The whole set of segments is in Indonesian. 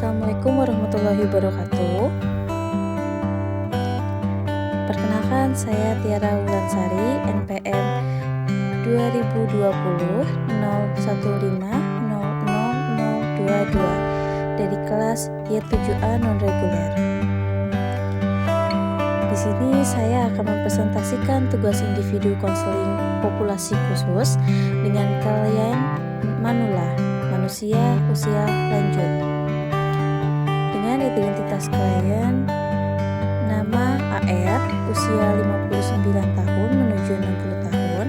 Assalamualaikum warahmatullahi wabarakatuh. Perkenalkan, saya Tiara Wulansari, NPM 2020-015-000022 dari kelas Y7A non-reguler. Di sini saya akan mempresentasikan tugas individu konseling populasi khusus dengan klien manula, manusia usia lanjut. Dengan identitas klien, nama AR, usia 59 tahun menuju 60 tahun.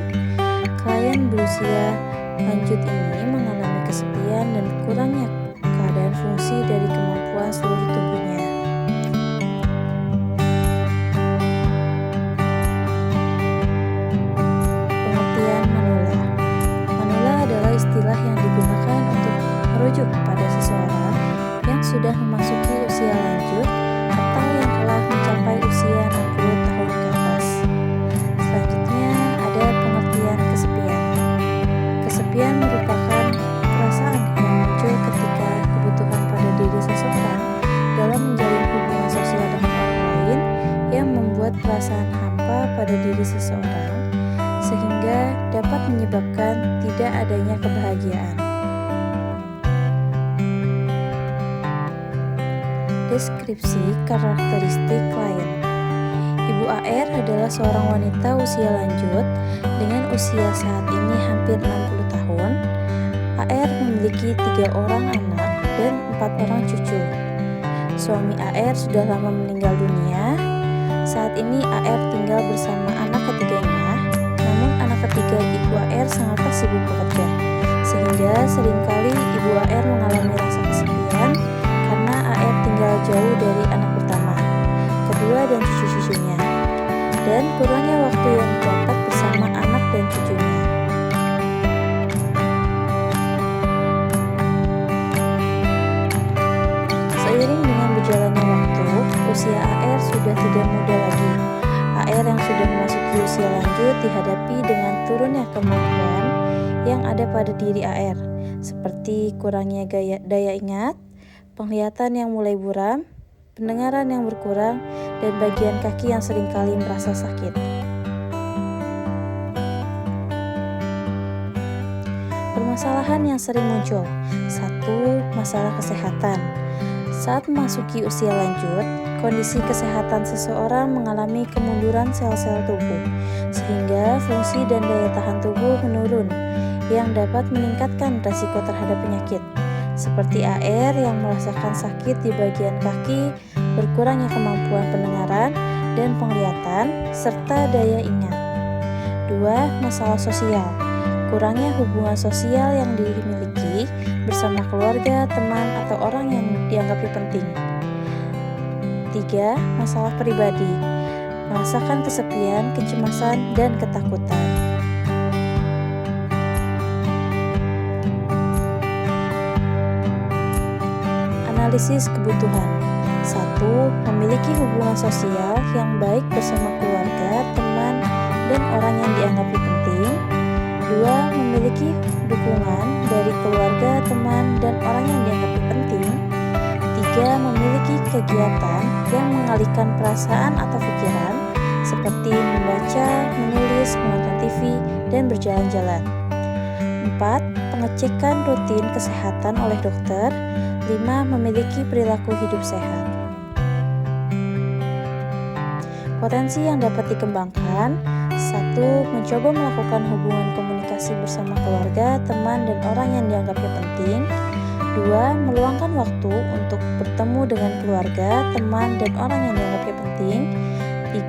Klien berusia lanjut ini mengalami kesepian dan kurangnya keadaan fungsi dari kemampuan seluruh tubuhnya. Pengertian manula. Manula adalah istilah yang digunakan untuk merujuk pada seseorang yang sudah memasuki usia lanjut atau yang telah mencapai usia 60 tahun ke atas. Selanjutnya ada pengertian kesepian. Kesepian merupakan perasaan yang muncul ketika kebutuhan pada diri seseorang dalam menjalin hubungan sosial dengan orang lain yang membuat perasaan hampa pada diri seseorang sehingga dapat menyebabkan tidak adanya kebahagiaan. Deskripsi karakteristik klien. Ibu AR adalah seorang wanita usia lanjut dengan usia saat ini hampir 60 tahun. AR memiliki 3 orang anak dan 4 orang cucu. Suami AR sudah lama meninggal dunia. Saat ini AR tinggal bersama anak ketiganya, namun anak ketiga ibu AR sangatlah sibuk bekerja, sehingga seringkali ibu AR mengalami rasa kesepian karena AR tinggal jauh dari anak pertama, kedua dan cucu-cucunya, dan kurangnya waktu yang didapat bersama anak dan cucunya. Seiring dengan berjalannya waktu, usia AR sudah tidak muda lagi. AR yang sudah memasuki usia lanjut dihadapi dengan turunnya kemampuan yang ada pada diri AR, seperti kurangnya daya ingat, penglihatan yang mulai buram, pendengaran yang berkurang, dan bagian kaki yang seringkali merasa sakit. Permasalahan yang sering muncul. 1. Masalah kesehatan. Saat memasuki usia lanjut, kondisi kesehatan seseorang mengalami kemunduran sel-sel tubuh, sehingga fungsi dan daya tahan tubuh menurun, yang dapat meningkatkan risiko terhadap penyakit, seperti AR yang merasakan sakit di bagian kaki, berkurangnya kemampuan pendengaran dan penglihatan, serta daya ingat. 2. Masalah sosial. Kurangnya hubungan sosial yang dimiliki bersama keluarga, teman, atau orang yang dianggapnya penting. 3. Masalah pribadi. Merasakan kesepian, kecemasan, dan ketakutan. Analisis kebutuhan. 1. Memiliki hubungan sosial yang baik bersama keluarga, teman, dan orang yang dianggapnya penting. 2. Memiliki dukungan dari keluarga, teman, dan orang yang dianggapnya penting. 3. Memiliki kegiatan yang mengalihkan perasaan atau pikiran, seperti membaca, menulis, menonton TV, dan berjalan-jalan. 4. Pengecekan rutin kesehatan oleh dokter. 5. Memiliki perilaku hidup sehat. Potensi yang dapat dikembangkan. 1. Mencoba melakukan hubungan komunikasi bersama keluarga, teman, dan orang yang dianggapnya penting. 2. Meluangkan waktu untuk bertemu dengan keluarga, teman, dan orang yang dianggapnya penting.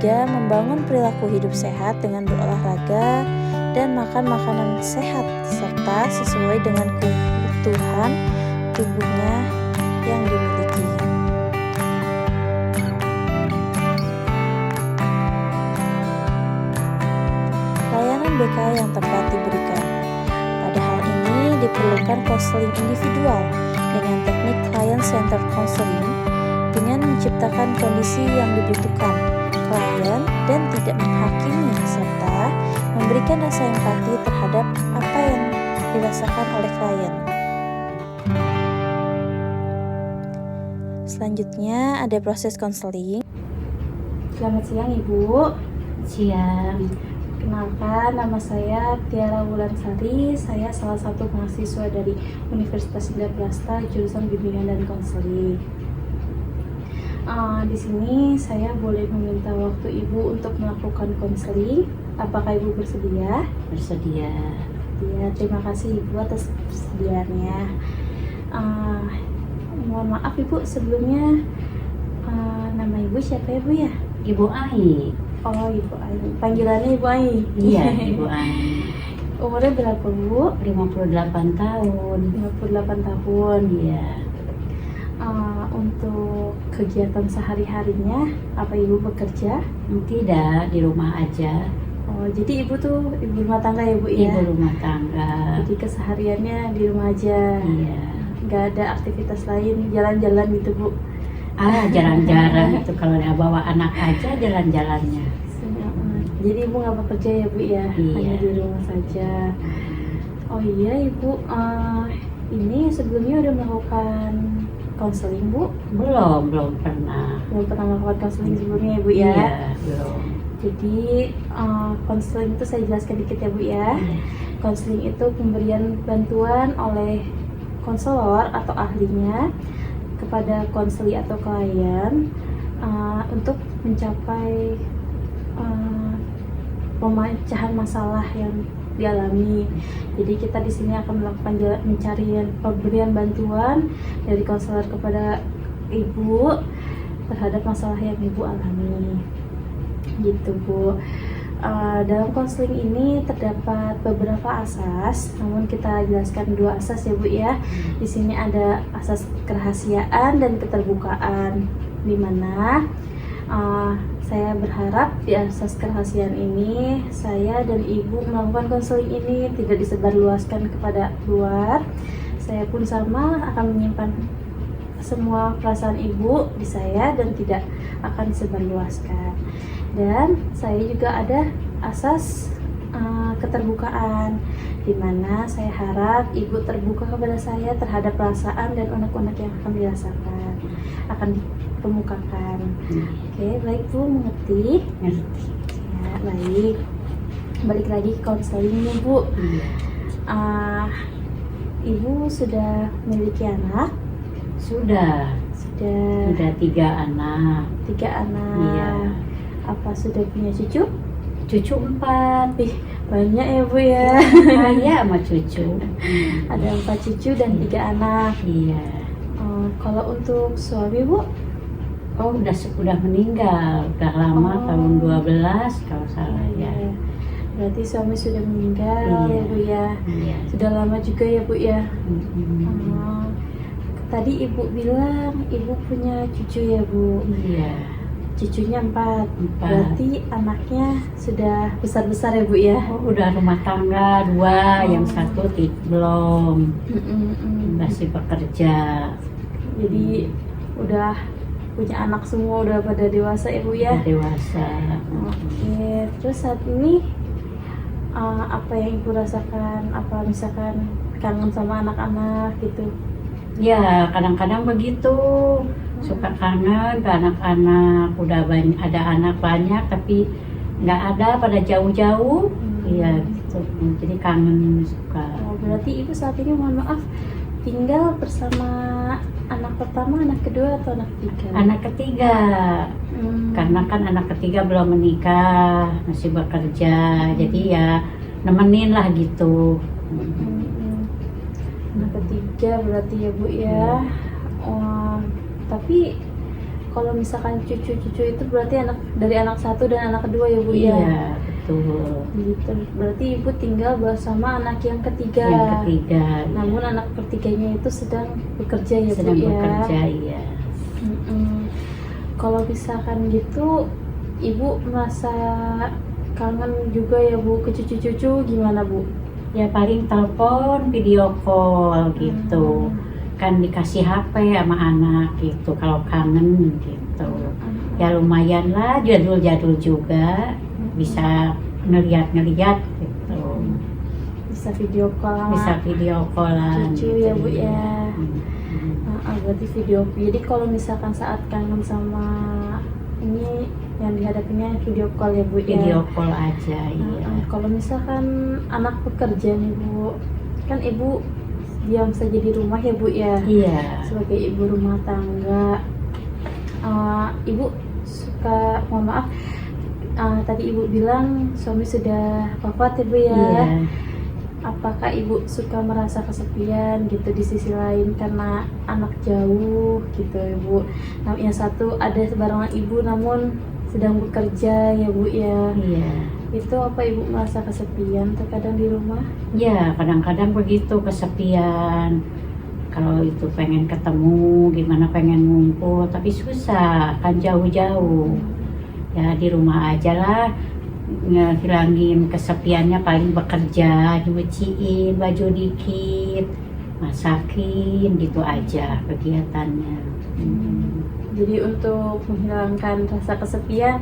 3. Membangun perilaku hidup sehat dengan berolahraga dan makan makanan sehat serta sesuai dengan kebutuhan tubuhnya yang dimiliki. Layanan BK yang tepat diberikan. Pada hal ini diperlukan konseling individual dengan teknik client-centered counseling dengan menciptakan kondisi yang dibutuhkan klien dan tidak menghakimi serta memberikan rasa empati terhadap apa yang dirasakan oleh klien. selanjutnya ada proses konseling. Selamat siang Ibu. Siang. Kenalkan, nama saya Tiara Wulansari. Saya salah satu mahasiswa dari Universitas Indraprasta jurusan Bimbingan dan Konseling. Di sini saya boleh meminta waktu Ibu untuk melakukan konseling. Apakah Ibu bersedia? Bersedia. Ya, terima kasih Ibu atas persediaannya. Mohon maaf Ibu, sebelumnya nama Ibu siapa ya Bu ya? Ibu Ai. Oh, Ibu Ai. Panggilannya Ibu Ai. Iya, Ibu Ai. Umurnya berapa Bu? 58 tahun. 58 tahun. Iya. Untuk kegiatan sehari-harinya, apa Ibu bekerja? Tidak, di rumah aja. Oh, jadi Ibu tuh ibu rumah tangga ya Bu ya? Ibu rumah tangga. Jadi kesehariannya di rumah aja. Iya. Nggak ada aktivitas lain, jalan-jalan gitu Bu? Jalan-jalan itu kalau dia bawa anak aja jalan-jalannya. Jadi Ibu nggak bekerja ya Bu ya? Iya. Hanya di rumah saja. Oh iya Ibu, ini sebelumnya udah melakukan konseling Bu? Belum pernah. Belum pernah melakukan konseling sebelumnya ya Bu ya? Iya, belum. Jadi konseling itu saya jelaskan dikit ya Bu ya. Iya. Konseling itu pemberian bantuan oleh konselor atau ahlinya kepada konseli atau klien untuk mencapai pemecahan masalah yang dialami. Jadi kita di sini akan melakukan pemberian bantuan dari konselor kepada Ibu terhadap masalah yang Ibu alami. Gitu Bu. Dalam konseling ini terdapat beberapa asas, namun kita jelaskan 2 asas ya Bu ya. Di sini ada asas kerahasiaan dan keterbukaan, di mana saya berharap di asas kerahasiaan ini saya dan Ibu melakukan konseling ini tidak disebarluaskan kepada luar. Saya pun sama akan menyimpan semua perasaan Ibu di saya dan tidak akan disebarluaskan. Dan saya juga ada asas keterbukaan, di mana saya harap Ibu terbuka kepada saya terhadap perasaan dan unek-unek yang akan dirasakan, akan dikemukakan. Oke, baik Bu, mengerti? Ngerti. Ya, baik. Balik lagi ke konselingnya Bu. Ibu sudah memiliki anak? Sudah 3 anak. 3 anak. Iya. Apa sudah punya cucu? Cucu 4. Banyak ya Bu ya. Kaya sama cucu. Ada 4 cucu dan 3 anak. Iya. Kalau untuk suami Bu? Oh, udah meninggal. Udah lama, tahun 12 kalau salah ya. Berarti suami sudah meninggal ya Bu ya. Iya. Sudah lama juga ya Bu ya. Tadi Ibu bilang Ibu punya cucu ya Bu. Iya. Cucunya 4. Berarti anaknya sudah besar-besar ya Bu ya. Oh, udah rumah tangga 2, yang 1 belum. Masih bekerja. Jadi udah punya anak semua, udah pada dewasa ya Bu ya. Udah dewasa. Oke, terus saat ini apa yang Ibu rasakan? Apa misalkan kangen sama anak-anak gitu? Ya, kadang-kadang begitu. Suka kangen ke anak-anak. Udah ada anak banyak tapi nggak ada, pada jauh-jauh. Iya gitu. Jadi kangen suka. Oh, berarti Ibu saat ini, mohon maaf, tinggal bersama anak pertama, anak kedua, atau anak ketiga? Anak ketiga. Karena kan anak ketiga belum menikah, masih bekerja. Jadi ya nemenin lah gitu. Anak ketiga berarti ya Bu ya. Tapi kalau misalkan cucu-cucu itu berarti dari anak 1 dan anak kedua ya Bu ya? Iya, betul. Gitu. Berarti Ibu tinggal bersama anak yang ketiga. Yang ketiga. Namun iya. anak ketiganya itu sedang bekerja ya sedang Bu ya? bekerja, iya. Kalau misalkan gitu, Ibu merasa kangen juga ya Bu ke cucu-cucu, gimana Bu? Ya paling telepon, video call gitu. Kan dikasih HP sama anak gitu kalau kangen gitu. Ya lumayan lah, jadul-jadul juga, bisa ngeliat gitu. Bisa video call, Bisa video callan cucu gitu, ya Bu ya. berarti video. Jadi kalau misalkan saat kangen sama ini yang dihadapinya video call ya Bu ya. Video call aja, iya. Kalau misalkan anak bekerja nih Bu, kan Ibu diam saja di rumah ya Bu ya. Iya. Sebagai ibu rumah tangga, Ibu suka, mohon maaf, tadi Ibu bilang suami sudah wafat ya Bu ya. Iya. Apakah Ibu suka merasa kesepian gitu di sisi lain karena anak jauh gitu Ibu? Nah, yang satu ada sebarengan Ibu namun sedang bekerja ya Bu ya. Iya. Itu apa Ibu merasa kesepian terkadang di rumah? Ya, kadang-kadang begitu kesepian. Kalau itu pengen ketemu, gimana pengen ngumpul, tapi susah, kan jauh-jauh. Ya di rumah aja lah, ngehilangin kesepiannya paling bekerja, nyuciin baju dikit, masakin, gitu aja kegiatannya. Jadi untuk menghilangkan rasa kesepian,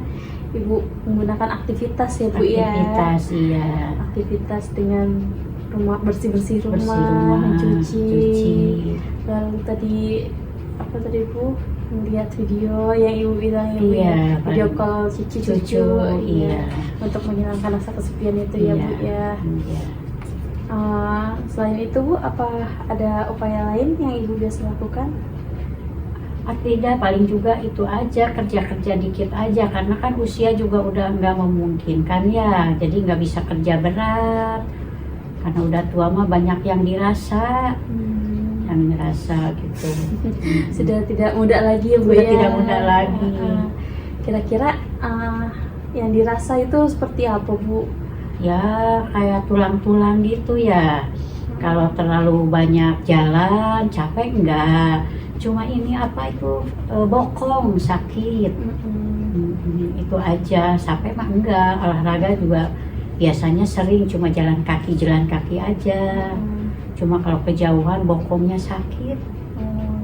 Ibu menggunakan aktivitas ya Bu ya. Aktivitas, iya. Aktivitas dengan rumah, bersih-bersih rumah, Bersih mencuci. cuci. Lalu tadi apa tadi Bu? Melihat video yang Ibu bilang ya Bu ya. Iya, Video paling call cucu-cucu. cucu, iya. Untuk menghilangkan rasa kesepian itu ya Bu ya. Iya. Selain itu Bu, apa ada upaya lain yang Ibu biasa lakukan? Tidak, paling juga itu aja, kerja-kerja dikit aja, karena kan usia juga udah nggak memungkinkan ya, jadi nggak bisa kerja berat, karena udah tua mah banyak yang dirasa, yang ngerasa gitu. Sudah tidak muda lagi ya Bu Sudah ya. tidak muda lagi. Kira-kira yang dirasa itu seperti apa Bu? Ya kayak tulang-tulang gitu ya, kalau terlalu banyak jalan capek enggak, cuma ini apa itu bokong sakit. Itu aja, sampai mah enggak, olahraga juga biasanya sering cuma jalan kaki aja. Cuma kalau kejauhan bokongnya sakit.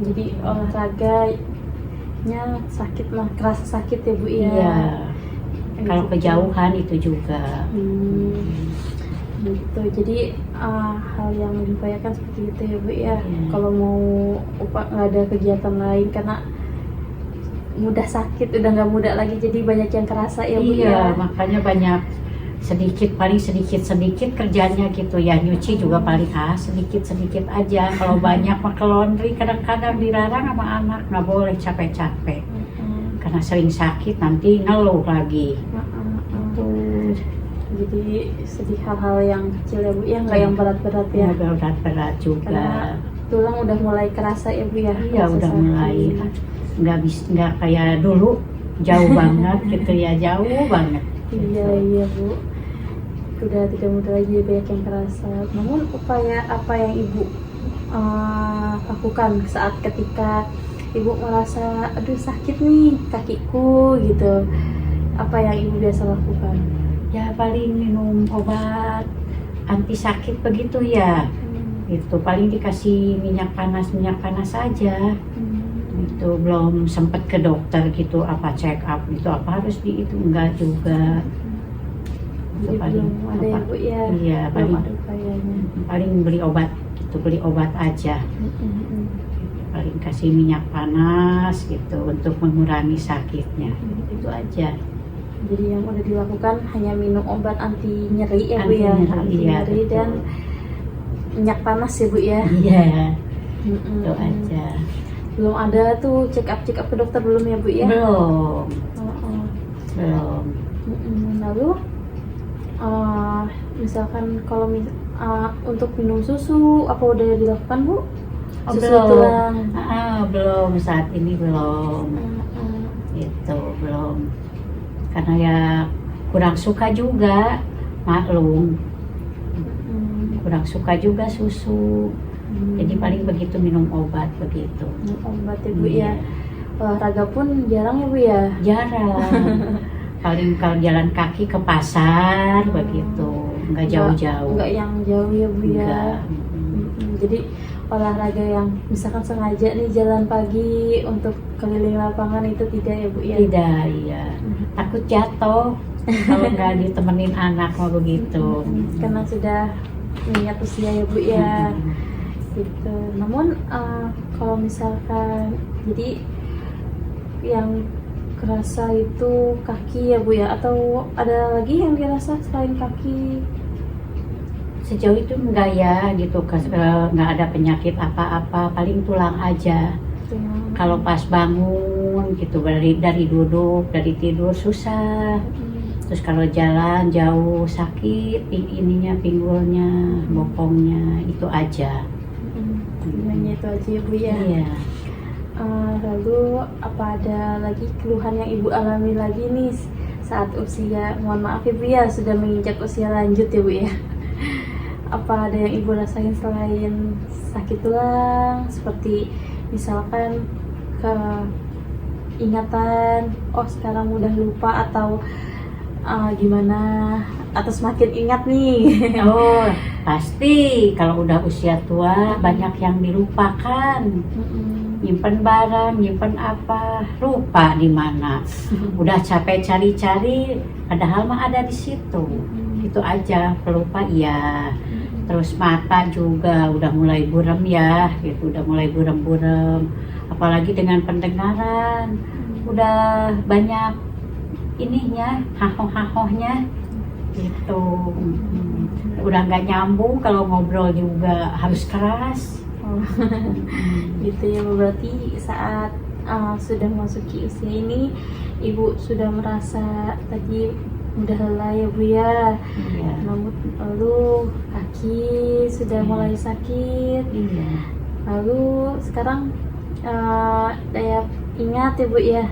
Jadi olahraganya sakit lah, kerasa sakit ya Bu ya. Iya. Kalau Gitu. kejauhan itu juga. Gitu. Jadi hal yang diupayakan seperti itu ya Bu ya. Iya. Kalau mau nggak ada kegiatan lain karena mudah sakit, udah nggak muda lagi, jadi banyak yang kerasa ya Bu Iya, ya. makanya banyak paling sedikit kerjanya gitu ya, nyuci juga paling sedikit aja. Kalau banyak mah ke laundry kadang-kadang dilarang sama anak, nggak boleh capek-capek karena sering sakit nanti ngeluh lagi. Jadi sedih hal-hal yang kecil ya Bu ya, nggak yang berat-berat ya. Berat juga. Karena tulang udah mulai kerasa ya Bu ya. Iya, rasa udah sakit. mulai nggak kayak dulu jauh banget gitu ya, jauh banget. Iya Bu, udah tidak mudah lagi, banyak yang kerasa. Namun upaya apa yang Ibu lakukan saat ketika Ibu merasa aduh sakit nih kakiku gitu, apa yang Ibu biasa lakukan? Ya paling minum obat anti sakit begitu ya. Itu paling dikasih minyak panas aja. Itu belum sempat ke dokter gitu, apa check up gitu, apa harus di itu enggak juga. Itu Jadi belum ada ya Bu ya. Iya, Belum ada upayanya. paling beli obat aja. Paling kasih minyak panas gitu untuk mengurangi sakitnya. Itu aja. Jadi yang udah dilakukan hanya minum obat anti nyeri ya Bu Anti ya, nyeri, anti iya, nyeri betul. dan minyak panas ya Bu ya. Iya, itu aja. Belum ada tuh check up ke dokter belum ya Bu ya? Belum. Oh. Belum. Lalu misalkan kalau untuk minum susu apa udah dilakukan Bu? Susu belum. tulang. Belum, saat ini belum. Itu belum. Karena ya kurang suka juga, maklum. Kurang suka juga susu. Jadi paling begitu minum obat begitu. Obat ya Bu ya. Olahraga pun jarang ya Bu ya? Jarang. Paling kalau jalan kaki ke pasar begitu, nggak jauh-jauh. Nggak yang jauh ya Bu ya. Enggak. Jadi olahraga yang misalkan sengaja nih jalan pagi untuk keliling lapangan itu tidak ya Bu ya? Tidak, iya. Takut jatuh kalau nggak ditemenin anak mau begitu. Karena sudah mengingat usia ya Bu ya. Gitu. Namun kalau misalkan jadi yang kerasa itu kaki ya Bu ya, atau ada lagi yang dirasa selain kaki? Sejauh itu enggak ya gitu, nggak ada penyakit apa-apa, paling tulang aja. Kalau pas bangun gitu, dari duduk, dari tidur susah. Terus kalau jalan jauh sakit, ininya pinggulnya, bokongnya, itu aja. Hanya itu aja ya Bu ya. Iya. Lalu apa ada lagi keluhan yang Ibu alami lagi nih saat usia, mohon maaf ya Bu ya, sudah menginjak usia lanjut ya Bu ya. Apa ada yang Ibu rasain selain sakit tulang, seperti misalkan keingatan, oh sekarang udah lupa, atau gimana, atau semakin ingat nih? Oh, pasti kalau udah usia tua banyak yang dilupakan. Nyimpen barang, nyimpen apa, lupa di mana. Udah capek cari-cari, padahal mah ada di situ. Itu aja, pelupa iya. Terus mata juga udah mulai buram ya, gitu, udah mulai buram-buram. Apalagi dengan pendengaran, udah banyak ininya, hahoh-hahohnya, gitu. Udah nggak nyambung, kalau ngobrol juga harus keras. Gitu ya, berarti saat sudah masuki usia ini, Ibu sudah merasa tadi udah lelah ya Bu ya. Iya. Lalu kaki sudah mulai sakit. Iya. Lalu sekarang daya ingat ya Bu ya,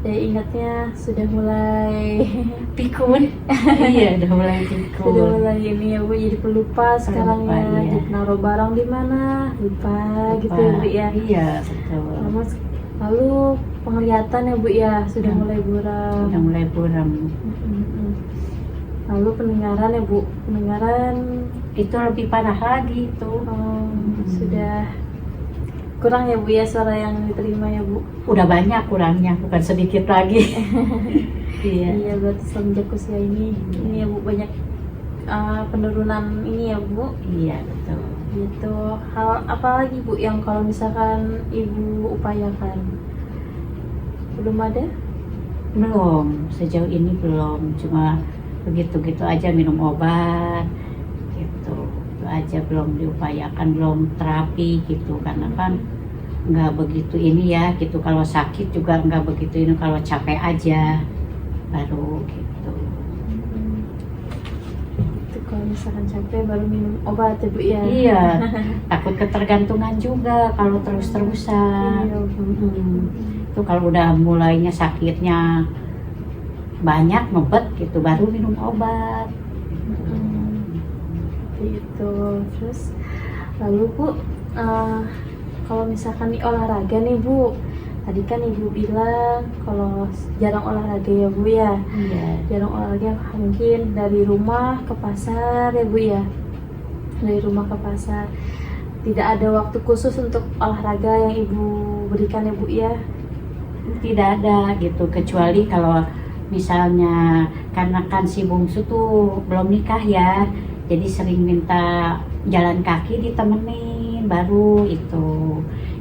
daya ingatnya sudah mulai Pikun. Iya, udah mulai pikun. sudah mulai ini ya Bu, jadi pelupa sekarang Pelupa, ya. iya. Jadi naruh barang di mana lupa, gitu ya Bu ya. Iya, betul. Lalu penglihatan ya Bu ya sudah mulai buram. Udah mulai buram. Lalu pendengaran ya Bu, pendengaran Itu lebih parah lagi itu. sudah kurang ya Bu ya, suara yang diterima ya Bu. Udah banyak kurangnya, bukan sedikit lagi. Iya. Iya, berarti semenjak usia ini ya Bu, banyak penurunan ini ya Bu. Iya, betul. Gitu. Hal apa lagi Bu yang kalau misalkan Ibu upayakan? Belum ada? Belum, sejauh ini belum. Cuma begitu-gitu aja, minum obat gitu. Itu aja, belum diupayakan, belum terapi gitu. Karena kan nggak begitu ini ya gitu. Kalau sakit juga nggak begitu ini, kalau capek aja baru gitu. Itu kalau misalkan capek baru minum obat ya Bu ya. Iya, takut ketergantungan juga kalau terus-terusan. Iya. Itu kalau udah mulainya sakitnya banyak, ngebet gitu, baru minum obat. Gitu. Terus lalu Bu, kalau misalkan nih olahraga nih Bu, tadi kan Ibu bilang kalau jarang olahraga ya Bu ya. Iya. Jarang olahraga, mungkin dari rumah ke pasar ya Bu ya. Dari rumah ke pasar. Tidak ada waktu khusus untuk olahraga yang Ibu berikan ya Bu ya. Tidak ada gitu, kecuali kalau misalnya, karena kan si bungsu tuh belum nikah ya, jadi sering minta jalan kaki ditemenin, baru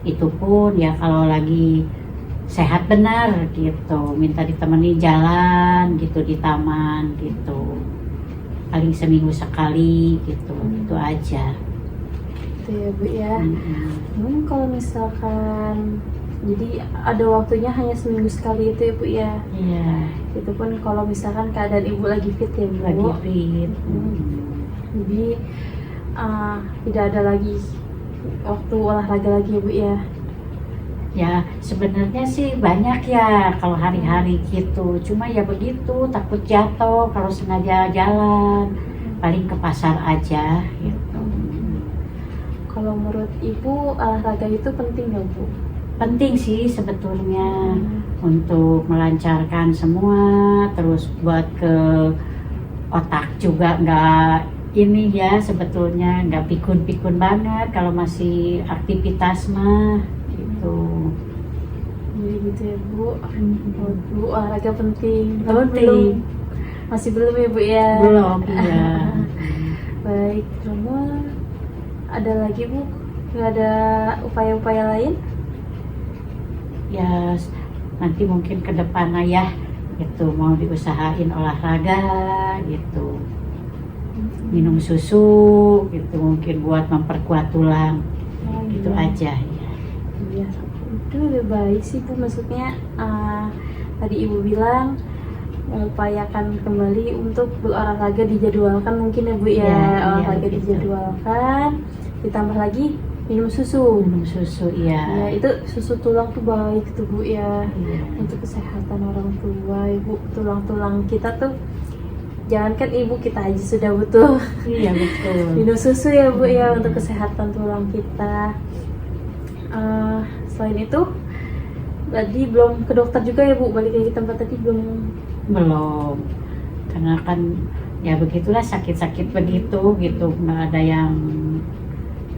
itu pun ya kalau lagi sehat benar gitu, minta ditemenin jalan gitu di taman gitu, paling seminggu sekali gitu. Itu aja. Itu ya Bu ya. Kalau misalkan jadi ada waktunya hanya seminggu sekali itu ya Bu ya. Iya. Itu pun kalau misalkan keadaan Ibu lagi fit ya Bu. Lagi fit. Jadi tidak ada lagi waktu olahraga lagi ya Bu ya. Ya sebenarnya sih banyak ya kalau hari-hari gitu, cuma ya begitu, takut jatuh kalau sengaja jalan, paling ke pasar aja gitu. Kalau menurut Ibu olahraga itu penting ya Bu? Penting sih sebetulnya, untuk melancarkan semua, terus buat ke otak juga nggak ini ya, sebetulnya nggak pikun-pikun banget kalau masih aktivitas mah gitu. Jadi gitu ya Bu. Bu, olahraga penting. Penting. Masih belum ya Bu ya? Belum, iya. Baik, Romo, ada lagi Bu? Nggak ada upaya-upaya lain? ya nanti mungkin ke depannya ya gitu mau diusahain olahraga gitu, minum susu gitu mungkin buat memperkuat tulang gitu aja ya. Iya, itu lebih baik sih Bu, maksudnya tadi Ibu bilang mengupayakan kembali untuk berolahraga dijadwalkan mungkin ya Bu ya, olahraga dijadwalkan, ditambah lagi minum susu Ya itu susu tulang tuh baik tuh Bu ya, untuk kesehatan orang tua. Ibu, tulang-tulang kita tuh jangankan ibu, kita aja sudah butuh iya betul minum susu ya Bu ya, untuk kesehatan tulang kita. Selain itu tadi belum ke dokter juga ya Bu, balik lagi ke tempat tadi belum karena kan ya begitulah sakit-sakit begitu gitu, nggak ada yang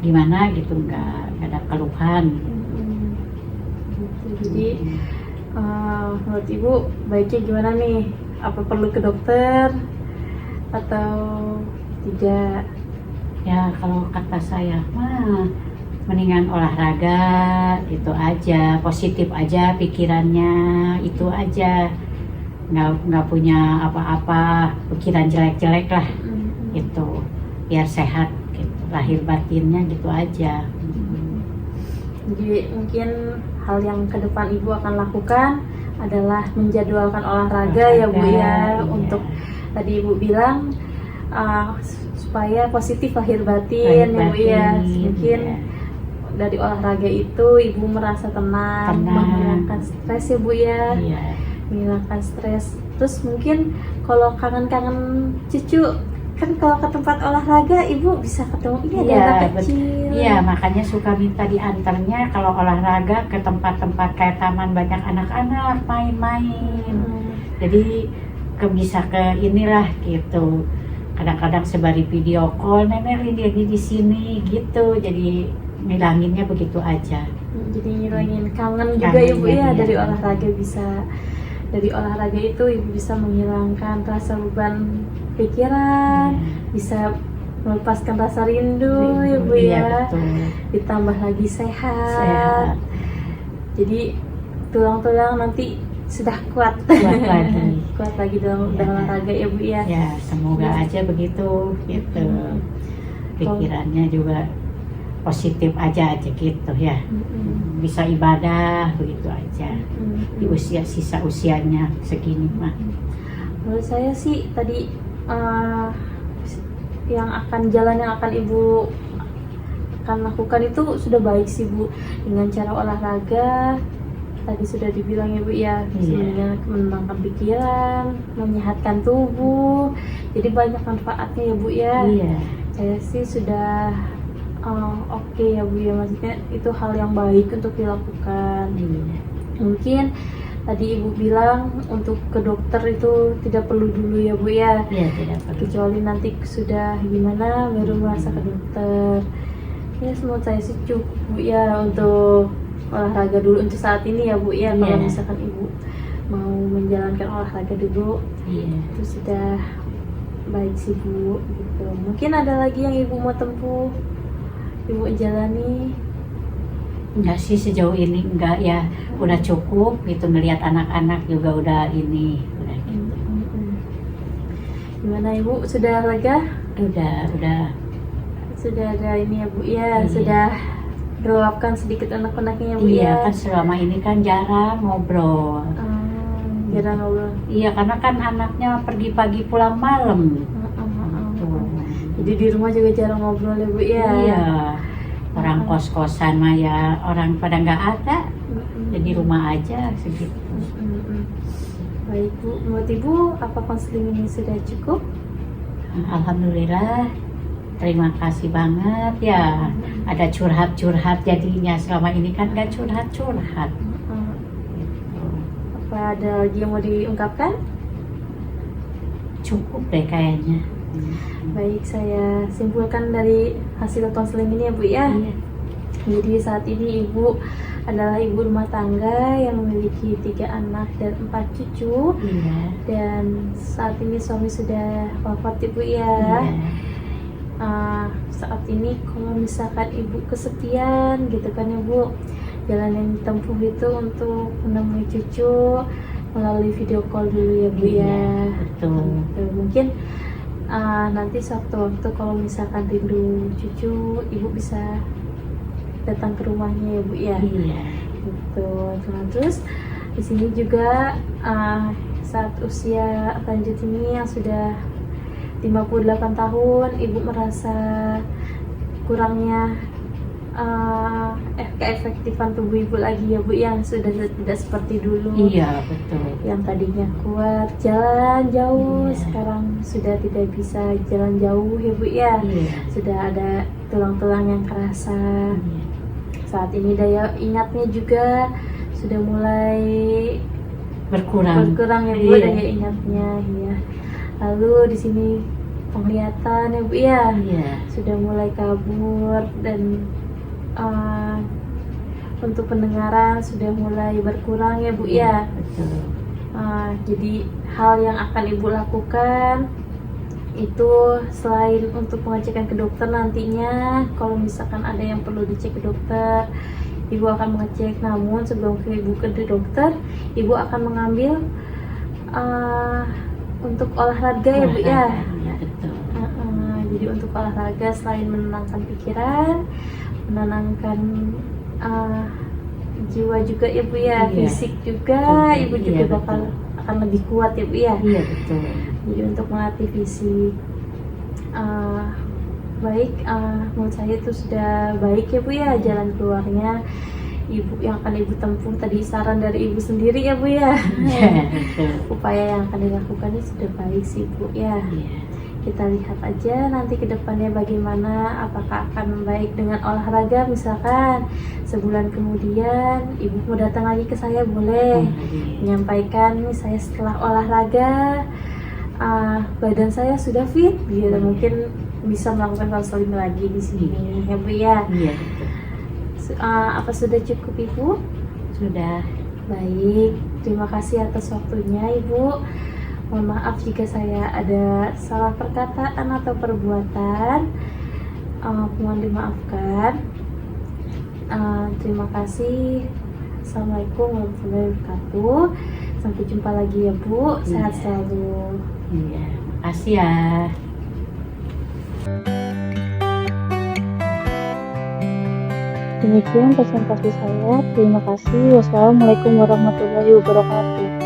gimana gitu, nggak ada keluhan gitu. Jadi menurut Ibu baiknya gimana nih, apa perlu ke dokter atau tidak? ya kalau kata saya mah mendingan olahraga itu aja, positif aja pikirannya, itu aja, nggak punya apa-apa pikiran jelek-jelek lah gitu, biar sehat gitu, lahir batinnya gitu aja. Jadi mungkin hal yang ke depan Ibu akan lakukan adalah menjadwalkan olahraga ya Bu ya, Iya. untuk tadi Ibu bilang supaya positif lahir batin ya Bu ya. Mungkin dari olahraga itu Ibu merasa tenang. Menghilangkan stres ya Bu ya. Iya. Menghilangkan stres. Terus mungkin kalau kangen-kangen cucu, kan kalau ke tempat olahraga Ibu bisa ketemu ada anak kecil. Iya, makanya suka minta diantarnya kalau olahraga ke tempat-tempat kayak taman banyak anak-anak main-main. Jadi bisa ke inilah gitu. Kadang-kadang sebari video call, nenek lagi di sini gitu. Jadi ngilanginnya begitu aja. Jadi ngilangin kangen juga Ibu ya, dari olahraga bisa. Dari olahraga itu Ibu bisa menghilangkan rasa beban pikiran, bisa melepaskan rasa rindu ya Bu ya. Betul. Ditambah lagi sehat. Jadi tulang-tulang nanti sudah kuat lagi. kuat lagi dalam olahraga ya Bu ya. Ya semoga aja begitu gitu. Pikirannya juga positif aja gitu ya. Bisa ibadah begitu aja di usia sisa usianya segini mah. Menurut saya sih tadi yang akan Ibu akan lakukan itu sudah baik sih Bu, dengan cara olahraga tadi sudah dibilang ya Bu ya, menenangkan pikiran, menyehatkan tubuh, jadi banyak manfaatnya ya Bu ya. Saya sih sudah oke ya Bu ya, maksudnya itu hal yang baik untuk dilakukan. Mungkin tadi Ibu bilang untuk ke dokter itu tidak perlu dulu ya Bu ya. Tidak perlu. Kecuali nanti sudah gimana baru merasa ke dokter. Ya menurut saya sih cukup Bu ya untuk olahraga dulu untuk saat ini ya Bu ya. Kalau misalkan Ibu mau menjalankan olahraga dulu, itu sudah baik sih Bu gitu. Mungkin ada lagi yang Ibu mau tempuh, Ibu jalani? Enggak sih, sejauh ini enggak ya, udah cukup gitu, melihat anak-anak juga udah ini, udah gitu. Gimana Ibu, sudah lega? Sudah ada ini ya Bu ya, sudah meluapkan sedikit anak-anaknya ya Bu ya. Kan selama ini kan jarang ngobrol. Jarang ngobrol. Iya, karena kan anaknya pergi pagi pulang malam. Jadi di rumah juga jarang ngobrol ya Bu ya. Iya. Orang kos-kosan mah ya orang pada nggak ada, jadi rumah aja segitu. Baik Bu, menurut Ibu apa konseling ini sudah cukup? Alhamdulillah, terima kasih banget ya. Ada curhat-curhat jadinya, selama ini kan nggak curhat-curhat. Apa ada lagi yang mau diungkapkan? Cukup deh kayaknya. Baik, saya simpulkan dari hasil konseling ini ya Bu ya. Jadi saat ini Ibu adalah ibu rumah tangga yang memiliki 3 anak dan 4 cucu. Dan saat ini suami sudah wafat Ibu ya. Saat ini kalau misalkan Ibu kesepian gitu kan ya Bu, jalan yang ditempuh itu untuk menemui cucu melalui video call dulu ya Bu Iya, ya. betul. Gitu. Mungkin nanti sewaktu-waktu kalau misalkan rindu cucu, Ibu bisa datang ke rumahnya ya Bu ya. Iya. Gitu. Nah, terus di sini juga saat usia lanjut ini yang sudah 58 tahun, Ibu merasa kurangnya keefektifan tubuh Ibu lagi ya Bu, yang sudah tidak seperti dulu. Iya, betul. Yang tadinya kuat jalan jauh, Iya. sekarang sudah tidak bisa jalan jauh ya Bu ya. Iya. Sudah ada tulang-tulang yang kerasa. Iya. Saat ini daya ingatnya juga sudah mulai Berkurang. ya Bu, Iya. daya ingatnya ya. Lalu di sini penglihatan ya Bu ya, Iya. sudah mulai kabur, dan untuk pendengaran sudah mulai berkurang ya Bu ya. Betul. Jadi hal yang akan Ibu lakukan itu selain untuk pengecekan ke dokter nantinya, kalau misalkan ada yang perlu dicek ke dokter, Ibu akan mengecek. Namun sebelum Ibu ke dokter, Ibu akan mengambil untuk olahraga ya Bu ya. Iya, betul. Jadi untuk olahraga selain menenangkan pikiran, menenangkan jiwa juga ya Bu ya, Iya. fisik juga Iya, Ibu juga betul. bakal akan lebih kuat ya Bu ya. Iya, betul. Jadi untuk melatih fisik baik, menurut saya itu sudah baik ya Bu ya jalan keluarnya. Ibu yang akan Ibu tempuh tadi saran dari Ibu sendiri ya Bu ya. Iya, betul. Upaya yang akan dilakukan ini sudah baik sih Bu ya. Iya. Kita lihat aja nanti ke depannya bagaimana, apakah akan baik dengan olahraga. Misalkan sebulan kemudian Ibu mau datang lagi ke saya, boleh menyampaikan nih, saya setelah olahraga badan saya sudah fit gitu, mungkin bisa melakukan konseling lagi di sini ya Bu ya. Iya, betul. Apa sudah cukup Ibu? Sudah. Baik, terima kasih atas waktunya Ibu. Mohon maaf jika saya ada salah perkataan atau perbuatan, mohon dimaafkan. Terima kasih. Assalamualaikum warahmatullahi wabarakatuh. Sampai jumpa lagi ya Bu. Sehat Iya. selalu. Iya, makasih ya. Demikian presentasi saya. Terima kasih. Wassalamualaikum warahmatullahi wabarakatuh.